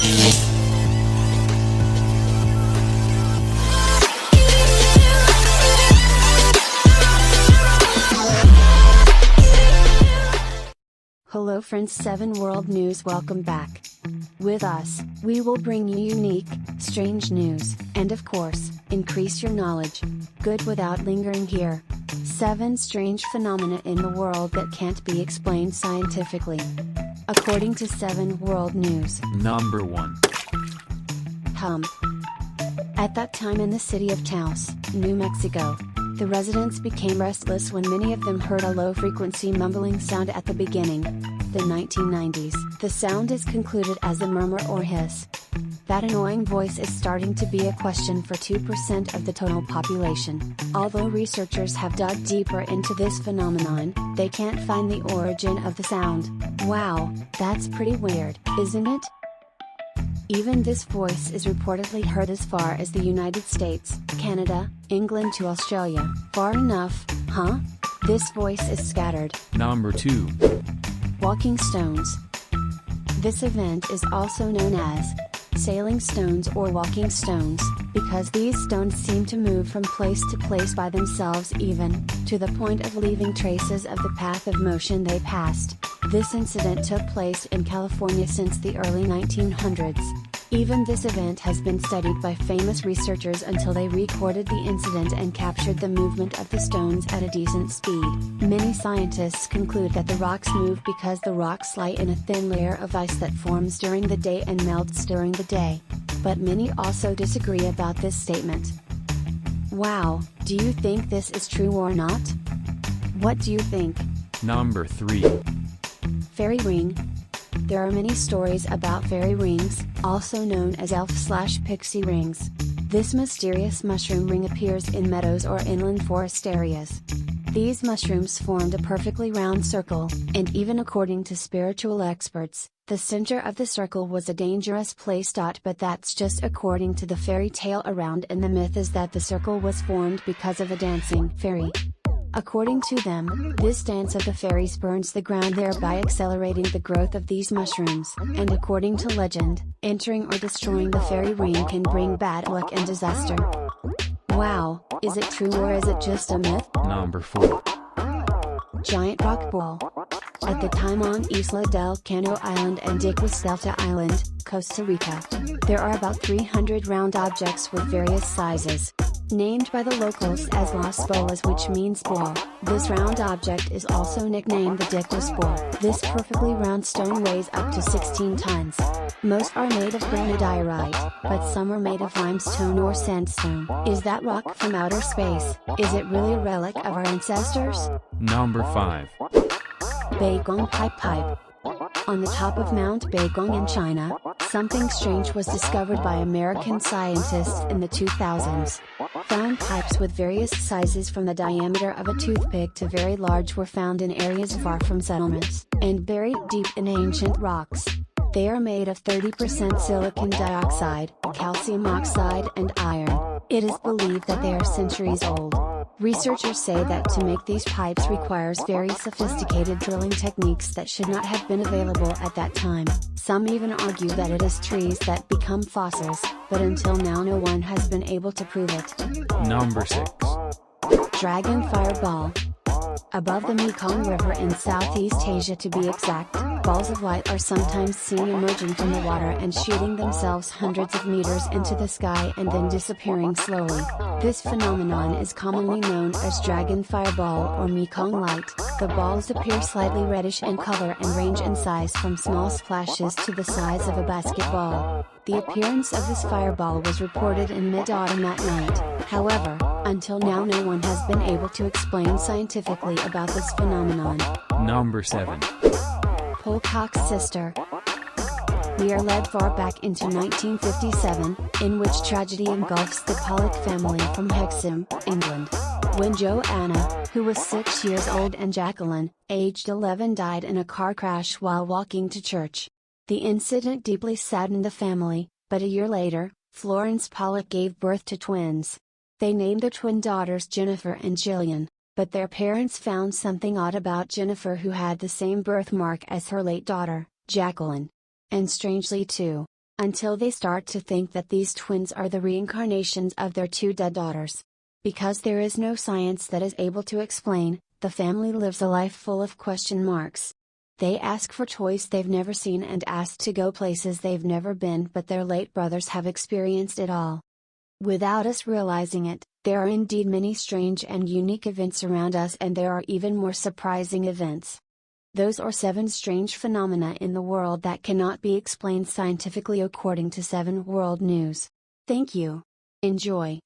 Hello friends, 7 World News, welcome back. With us, we will bring you unique, strange news, and of course, increase your knowledge. Good without lingering here. 7 strange phenomena in the world that can't be explained scientifically. According to 7 World News. Number 1. Hum. At that time in the city of Taos, New Mexico, the residents became restless when many of them heard a low-frequency mumbling sound at the beginning. The 1990s. The sound is concluded as a murmur or hiss. That annoying voice is starting to be a question for 2% of the total population. Although researchers have dug deeper into this phenomenon, they can't find the origin of the sound. Wow, that's pretty weird, isn't it? Even this voice is reportedly heard as far as the United States, Canada, England to Australia. Far enough, huh? This voice is scattered. Number 2. Walking stones. This event is also known as sailing stones or walking stones, because these stones seem to move from place to place by themselves, even to the point of leaving traces of the path of motion they passed. This incident took place in California since the early 1900s. Even this event has been studied by famous researchers until they recorded the incident and captured the movement of the stones at a decent speed. Many scientists conclude that the rocks move because the rocks lie in a thin layer of ice that forms during the day and melts during the day. But many also disagree about this statement. Wow, do you think this is true or not? What do you think? Number 3. Fairy ring. There are many stories about fairy rings, also known as elf/pixie rings. This mysterious mushroom ring appears in meadows or inland forest areas. These mushrooms formed a perfectly round circle, and even according to spiritual experts, the center of the circle was a dangerous place. But that's just according to the fairy tale around, and the myth is that the circle was formed because of a dancing fairy. According to them, this dance of the fairies burns the ground, thereby accelerating the growth of these mushrooms, and according to legend, entering or destroying the fairy ring can bring bad luck and disaster. Wow, is it true or is it just a myth? Number 4. Giant rock ball. At the time on Isla del Cano Island and Dicos Delta Island, Costa Rica, there are about 300 round objects with various sizes. Named by the locals as Las Bolas, which means ball, this round object is also nicknamed the Dicos ball. This perfectly round stone weighs up to 16 tons. Most are made of granodiorite, but some are made of limestone or sandstone. Is that rock from outer space? Is it really a relic of our ancestors? Number 5. Beigong pipe. On the top of Mount Beigong in China, something strange was discovered by American scientists in the 2000s. Found pipes with various sizes from the diameter of a toothpick to very large were found in areas far from settlements, and buried deep in ancient rocks. They are made of 30% silicon dioxide, calcium oxide and iron. It is believed that they are centuries old. Researchers say that to make these pipes requires very sophisticated drilling techniques that should not have been available at that time. Some even argue that it is trees that become fossils, but until now no one has been able to prove it. Number 6. Dragon fireball. Above the Mekong River in Southeast Asia to be exact, balls of light are sometimes seen emerging from the water and shooting themselves hundreds of meters into the sky and then disappearing slowly. This phenomenon is commonly known as dragon fireball or Mekong light. The balls appear slightly reddish in color and range in size from small splashes to the size of a basketball. The appearance of this fireball was reported in mid-autumn that night. However, until now no one has been able to explain scientifically about this phenomenon. Number 7. Polecock's sister. We are led far back into 1957, in which tragedy engulfs the Pollock family from Hexham, England. When Joanna, who was 6 years old, and Jacqueline, aged 11, died in a car crash while walking to church. The incident deeply saddened the family, but a year later, Florence Pollock gave birth to twins. They named their twin daughters Jennifer and Jillian, but their parents found something odd about Jennifer, who had the same birthmark as her late daughter, Jacqueline. And strangely too, until they start to think that these twins are the reincarnations of their two dead daughters. Because there is no science that is able to explain, the family lives a life full of question marks. They ask for toys they've never seen and ask to go places they've never been, but their late brothers have experienced it all. Without us realizing it, there are indeed many strange and unique events around us, and there are even more surprising events. Those are 7 strange phenomena in the world that cannot be explained scientifically according to 7 World News. Thank you. Enjoy.